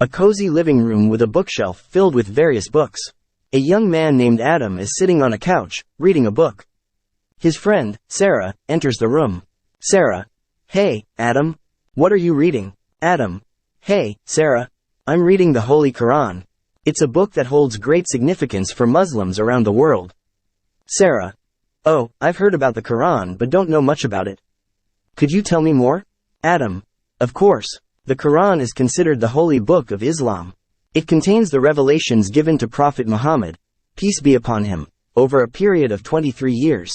A cozy living room with a bookshelf filled with various books. A young man named Adam is sitting on a couch, reading a book. His friend, Sarah, enters the room. Sarah: "Hey, Adam. What are you reading?" Adam: "Hey, Sarah. I'm reading the Holy Quran. It's a book that holds great significance for Muslims around the world." Sarah: "Oh, I've heard about the Quran but don't know much about it. Could you tell me more?" Adam: "Of course. The Quran is considered the holy book of Islam. It contains the revelations given to Prophet Muhammad, peace be upon him, over a period of 23 years.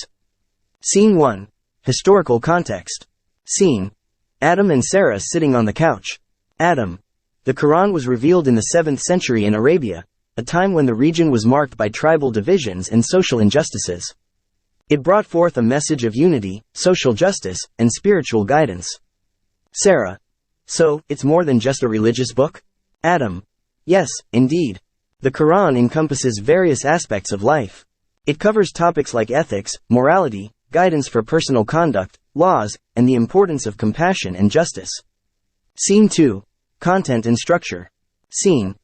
Scene 1. Historical context. Scene: Adam and Sarah sitting on the couch. Adam: "The Quran was revealed in the 7th century in Arabia, a time when the region was marked by tribal divisions and social injustices. It brought forth a message of unity, social justice, and spiritual guidance." Sarah: "So, it's more than just a religious book?" Adam: "Yes, indeed. The Quran encompasses various aspects of life. It covers topics like ethics, morality, guidance for personal conduct, laws, and the importance of compassion and justice." Scene 2. Content and structure. Scene: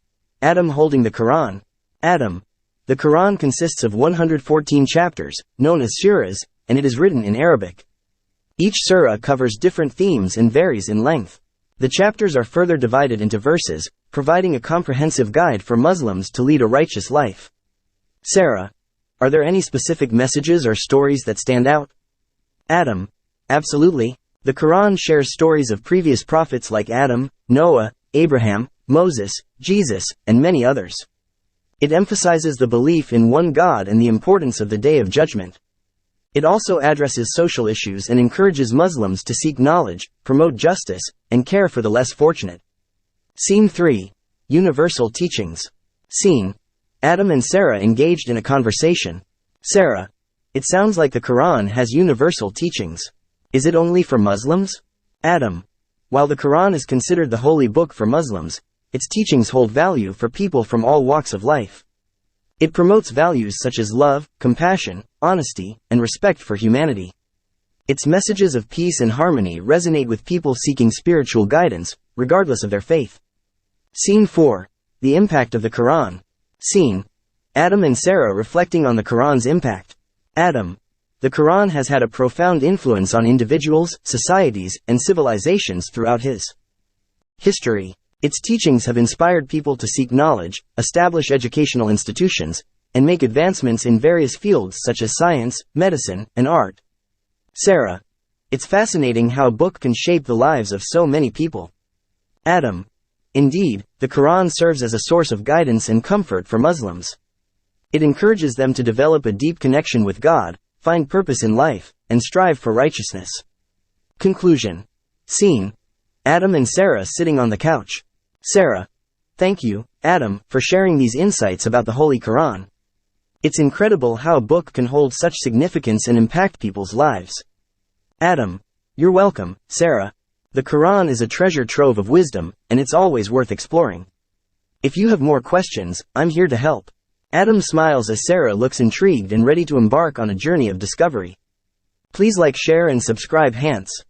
Adam holding the Quran. Adam: "The Quran consists of 114 chapters, known as surahs, and it is written in Arabic. Each surah covers different themes and varies in length. The chapters are further divided into verses, providing a comprehensive guide for Muslims to lead a righteous life." Sarah: "Are there any specific messages or stories that stand out?" Adam: "Absolutely. The Quran shares stories of previous prophets like Adam, Noah, Abraham, Moses, Jesus, and many others. It emphasizes the belief in one God and the importance of the Day of Judgment. It also addresses social issues and encourages Muslims to seek knowledge, promote justice, and care for the less fortunate." Scene 3. Universal teachings. Scene: Adam and Sarah engaged in a conversation. Sarah: "It sounds like the Quran has universal teachings. Is it only for Muslims?" Adam: "While the Quran is considered the holy book for Muslims, its teachings hold value for people from all walks of life. It promotes values such as love, compassion, honesty, and respect for humanity. Its messages of peace and harmony resonate with people seeking spiritual guidance, regardless of their faith." Scene 4. The impact of the Quran. Scene: Adam and Sarah reflecting on the Quran's impact. Adam: "The Quran has had a profound influence on individuals, societies, and civilizations throughout his history. Its teachings have inspired people to seek knowledge, establish educational institutions, and make advancements in various fields such as science, medicine, and art." Sarah: "It's fascinating how a book can shape the lives of so many people." Adam: "Indeed, the Quran serves as a source of guidance and comfort for Muslims. It encourages them to develop a deep connection with God, find purpose in life, and strive for righteousness." Conclusion. Scene: Adam and Sarah sitting on the couch. Sarah: "Thank you, Adam, for sharing these insights about the Holy Quran. It's incredible how a book can hold such significance and impact people's lives." Adam: "You're welcome, Sarah. The Quran is a treasure trove of wisdom, and it's always worth exploring. If you have more questions, I'm here to help." Adam smiles as Sarah looks intrigued and ready to embark on a journey of discovery. Please like, share, and subscribe HANTS.